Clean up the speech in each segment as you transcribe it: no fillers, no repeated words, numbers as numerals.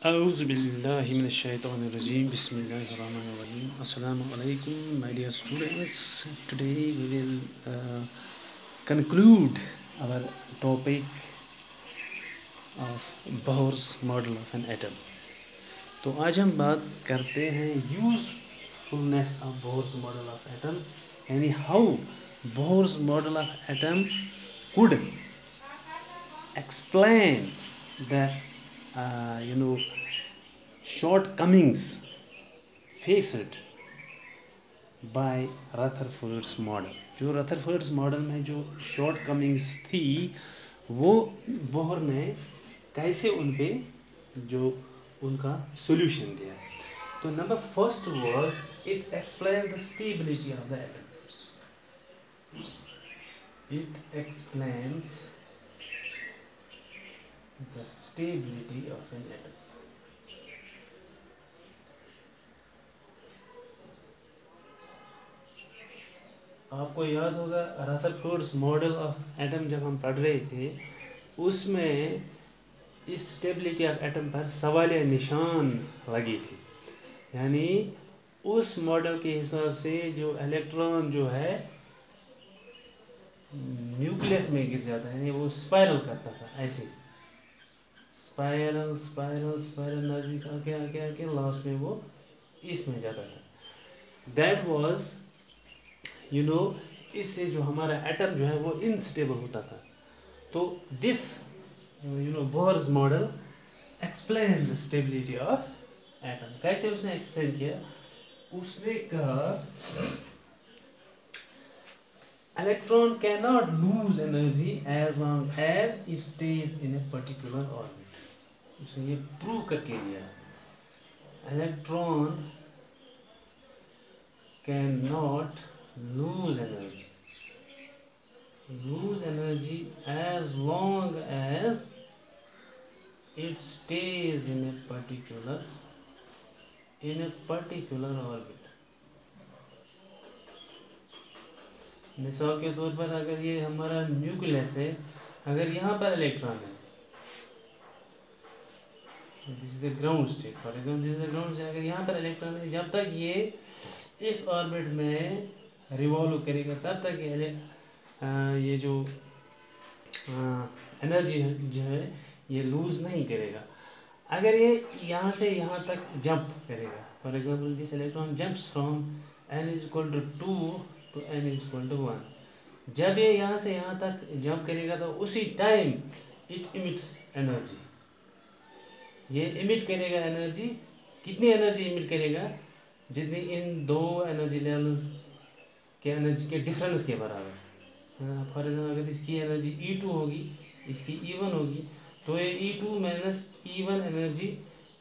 Auzubillahiminash-shaytanir-rajeem. Bismillahir-rahmanir-rahim. Assalamu alaikum, my dear students. Today we will conclude our topic of Bohr's model of an atom. तो आज हम बात करते हैं usefulness of Bohr's model of atom, यानी how Bohr's model of atom could explain the shortcomings faced by Rutherford's model. जो Rutherford's model में जो shortcomings थी वो बोहर ने कैसे उन पे जो उनका solution दिया. तो number first was it explained the stability of the atom. It explains the stability of an atom. आपको याद होगा रदरफोर्ड्स मॉडल ऑफ एटम जब हम पढ़ रहे थे उसमें इस स्टेबिलिटी ऑफ एटम पर सवालिया निशान लगी थी, यानी उस मॉडल के हिसाब से जो इलेक्ट्रॉन जो है न्यूक्लियस में गिर जाता है, यानी वो स्पाइरल करता था, ऐसे स्पाइरल स्पाइरल स्पाइरल नजदीक आके आके आके लास्ट में वो इसमें जाता था. दैट वाज इससे जो हमारा एटम जो है वो इनस्टेबल होता था. तो this Bohr's model explain the stability of atom. कैसे उसने एक्सप्लेन किया? उसने कहा electron can not lose energy as long as it stays in a particular orbit. उसने ये प्रूव करके दिया electron can not lose energy as long as it stays in a particular orbit. मिसाल के तौर पर अगर ये हमारा न्यूक्लियस है, अगर यहाँ पर इलेक्ट्रॉन है, this is the ground state, for example this is the ground state, अगर यहाँ पर इलेक्ट्रॉन है, जब तक ये इस ऑर्बिट में रिवॉल्व करेगा तब तक ये जो एनर्जी जो है ये लूज नहीं करेगा. अगर ये यहाँ से यहाँ तक जंप करेगा, for example this electron jumps from n = 2 to n = 1, जब ये यहाँ से यहाँ तक जंप करेगा तो उसी टाइम इट इमिट्स एनर्जी. ये इमिट करेगा एनर्जी. कितनी एनर्जी इमिट करेगा? जितनी इन दो एनर्जी लेवल्स के एनर्जी के डिफरेंस के बराबर. फॉर एग्जाम्पल अगर इसकी एनर्जी E2 होगी, इसकी E1 होगी, तो ये E2 - E1 energy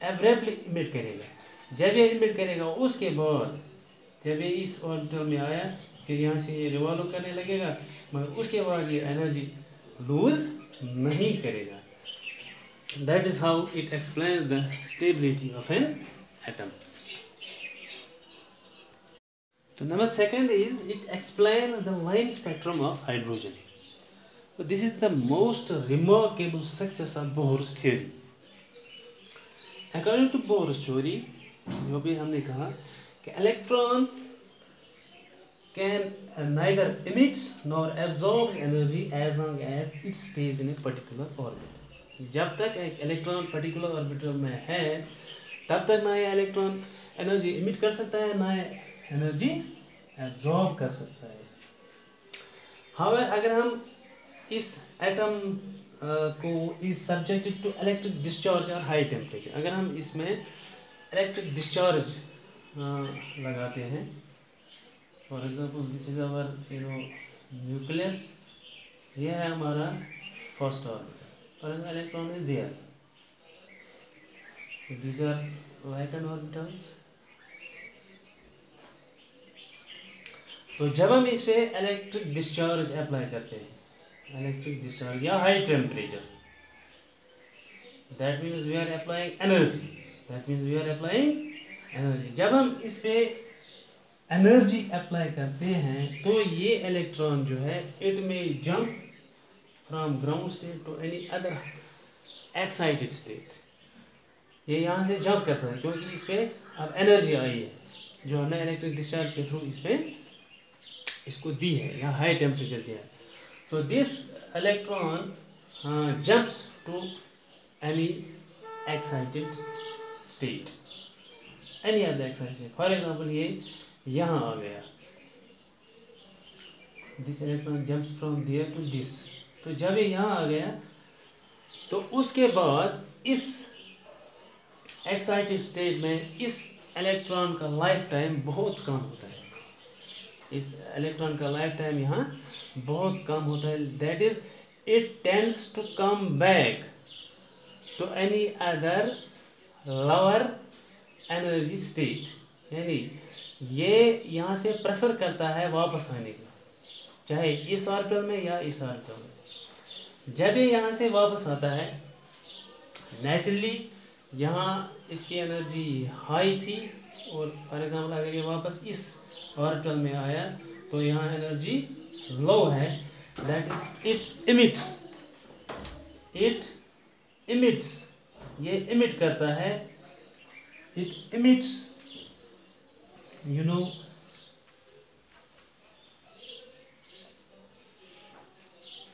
abruptly emit करेगा. जब ये इमिट करेगा उसके बाद जब ये इस ऑर्बिटल में आया, फिर यहाँ से ये रिवॉल्व करने लगेगा, मगर उसके बाद ये एनर्जी लूज नहीं करेगा. That is how it explains the stability of an atom. So number second is it explains the line spectrum of hydrogen. So this is the most remarkable success of Bohr's theory. According to Bohr's theory, जो भी हमने कहा कि electron can neither emit nor absorb energy as long as it stays in a particular orbit. जब तक एक electron particular orbital में है तब तक ना ये इलेक्ट्रॉन एनर्जी इमिट कर सकता है ना एनर्जी एब्जॉर्ब कर सकता है. हाउएवर अगर हम इस एटम को is subjected to electric discharge और हाई टेम्परेचर, अगर हम इसमें इलेक्ट्रिक डिस्चार्ज लगाते हैं, for example this is our nucleus, ये है हमारा फर्स्ट ऑर्बिटल, और electron is there, these are vacant orbitals. तो जब हम इस पे इलेक्ट्रिक डिस्चार्ज अप्लाई करते हैं, इलेक्ट्रिक डिस्चार्ज या high temperature, that means we are applying energy. जब हम इस पे एनर्जी अप्लाई करते हैं तो ये इलेक्ट्रॉन जो है इट में jump from ground state to any other excited state. ये यहाँ से जंप कर सकता है क्योंकि इस पर अब एनर्जी आई है जो हमने इलेक्ट्रिक डिस्चार्ज के थ्रू इस पर इसको दी है, यहाँ हाई टेम्परेचर दिया है। तो this electron jumps to any excited state, any of the excited. For example ये यहाँ आ गया, this electron jumps from there to this. तो जब ये यहाँ आ गया तो उसके बाद इस एक्साइटेड स्टेट में इस इलेक्ट्रॉन का लाइफ टाइम बहुत कम होता है। इस इलेक्ट्रॉन का लाइफ टाइम यहाँ बहुत कम होता है। That is it tends to come back to any other lower energy state, यानी ये यहाँ से प्रेफर करता है वापस आने को, चाहे इस ऑर्बिटल में या इस ऑर्बिटल में। जब ये यहाँ से वापस आता है, नेचुरली यहाँ इसकी एनर्जी हाई थी और फॉर एग्जांपल अगर ये वापस इस ऑर्बिटल में आया तो यहाँ एनर्जी लो है। दैट इज इट इमिट्स, ये इमिट करता है, it emits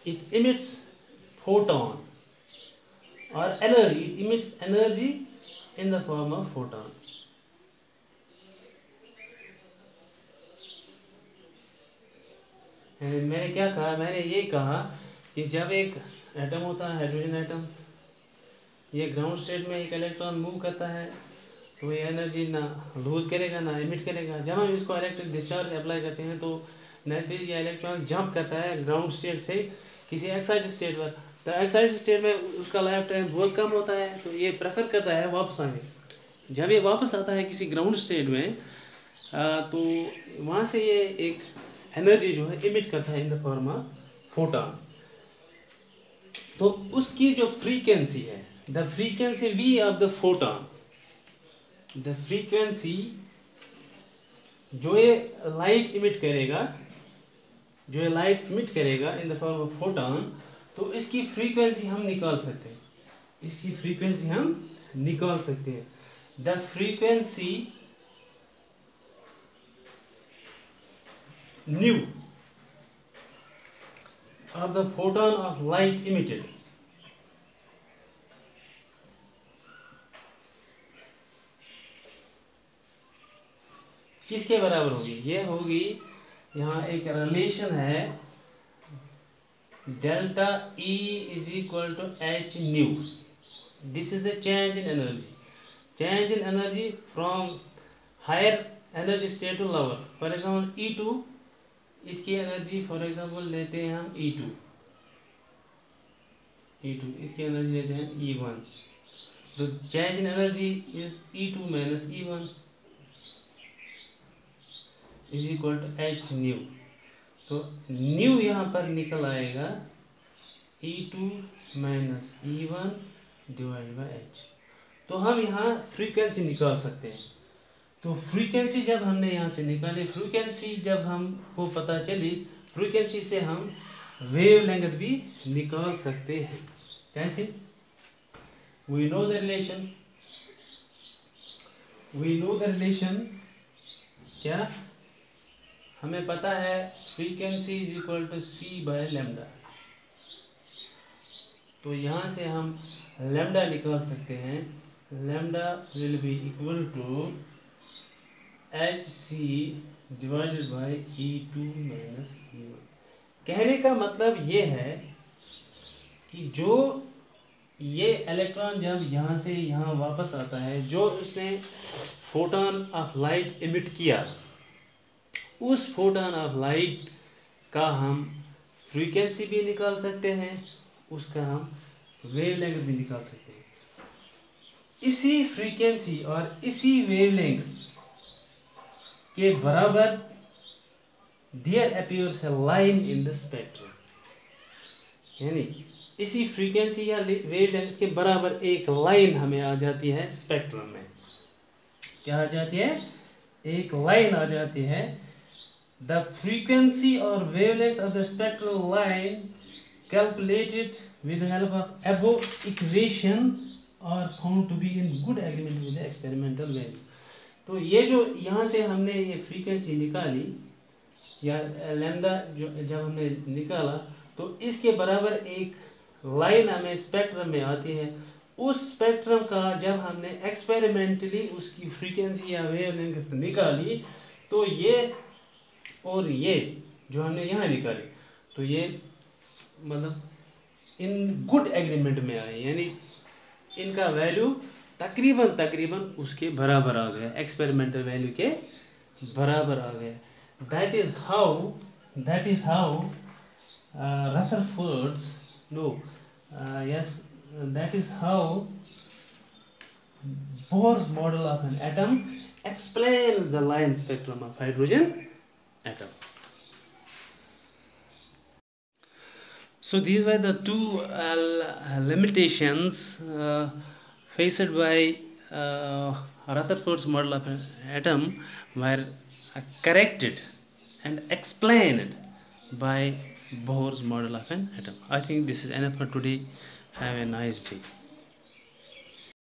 it emits photon or energy, it emits energy in the form of photon. मैंने क्या कहा, मैंने ये कहा कि जब एक एटम होता है हाइड्रोजन एटम, ये ग्राउंड स्टेट में एक इलेक्ट्रॉन मूव करता है तो ये एनर्जी ना लूज करेगा ना इमिट करेगा। जब हम इसको इलेक्ट्रिक डिस्चार्ज अप्लाई करते हैं तो नेचुरली ये इलेक्ट्रॉन जंप करता है ग्राउंड स्टेट से किसी एक्साइटेड स्टेट पर। तो एक्साइटेड स्टेट में उसका लाइफ टाइम बहुत कम होता है, तो ये प्रेफर करता है वापस आने। जब ये वापस आता है किसी ग्राउंड स्टेट में तो वहाँ से ये एक एनर्जी जो है इमिट करता है in the form of photon. तो उसकी जो फ्रीक्वेंसी है, the frequency v of the photon, the frequency जो ये लाइट इमिट करेगा, जो ये लाइट इमिट करेगा इन द फॉर्म ऑफ फोटॉन, तो इसकी फ्रीक्वेंसी हम निकाल सकते हैं, इसकी फ्रीक्वेंसी हम निकाल सकते हैं। The frequency nu of the photon of light emitted, किसके बराबर होगी? ये होगी, यहाँ एक रिलेशन है, delta E is equal to h nu. This is the change in energy from higher energy state to lower. For example E2, इसकी energy for example लेते हैं हम E2, इसकी एनर्जी लेते हैं E1। तो change in energy is E2 minus E1 is equal to h nu. तो nu यहाँ पर निकल आएगा E2 minus E1 divide by H. तो हम यहाँ फ्रीक्वेंसी निकाल सकते हैं। तो फ्रीक्वेंसी जब हमने यहाँ से निकाली, फ्रीक्वेंसी जब हमको पता चली, फ्रीक्वेंसी से हम वेव लेंथ भी निकाल सकते हैं। कैसे? वी नो द रिलेशन, क्या हमें पता है? Frequency is equal to c by lambda. तो यहाँ से हम लैम्डा निकाल सकते हैं। Lambda will be equal to h c divided by E2 minus E1। कहने का मतलब ये है कि जो ये इलेक्ट्रॉन जब यहाँ से यहाँ वापस आता है, जो उसने फोटॉन ऑफ लाइट इमिट किया, उस फोटॉन ऑफ लाइट का हम फ्रीक्वेंसी भी निकाल सकते हैं, उसका हम वेवलेंथ भी निकाल सकते हैं। इसी फ्रीक्वेंसी और इसी वेवलेंथ के बराबर there appears a line in the spectrum, यानी इसी फ्रीक्वेंसी या वेवलेंथ के बराबर एक लाइन हमें आ जाती है स्पेक्ट्रम में। क्या आ जाती है? एक लाइन आ जाती है। द फ्रीक्वेंसी और wavelength of the spectral line calculated with the help of above equation are found to be in good agreement with the experimental value. तो ये जो यहाँ से हमने ये फ्रीक्वेंसी निकाली या लैम्डा जो जब हमने निकाला तो इसके बराबर एक लाइन हमें स्पेक्ट्रम में आती है। उस स्पेक्ट्रम का जब हमने एक्सपेरिमेंटली उसकी फ्रीक्वेंसी या वेवलेंथ निकाली तो ये और ये जो हमने यहाँ निकाली तो ये मतलब इन गुड एग्रीमेंट में आए, यानी इनका वैल्यू तकरीबन उसके बराबर आ गया, एक्सपेरिमेंटल वैल्यू के बराबर आ गया। That is how Rutherford's that is how Bohr's model of an atom explains the line spectrum of hydrogen atom. So these were the two limitations faced by Rutherford's model of an atom were corrected and explained by Bohr's model of an atom. I think this is enough for today. Have a nice day.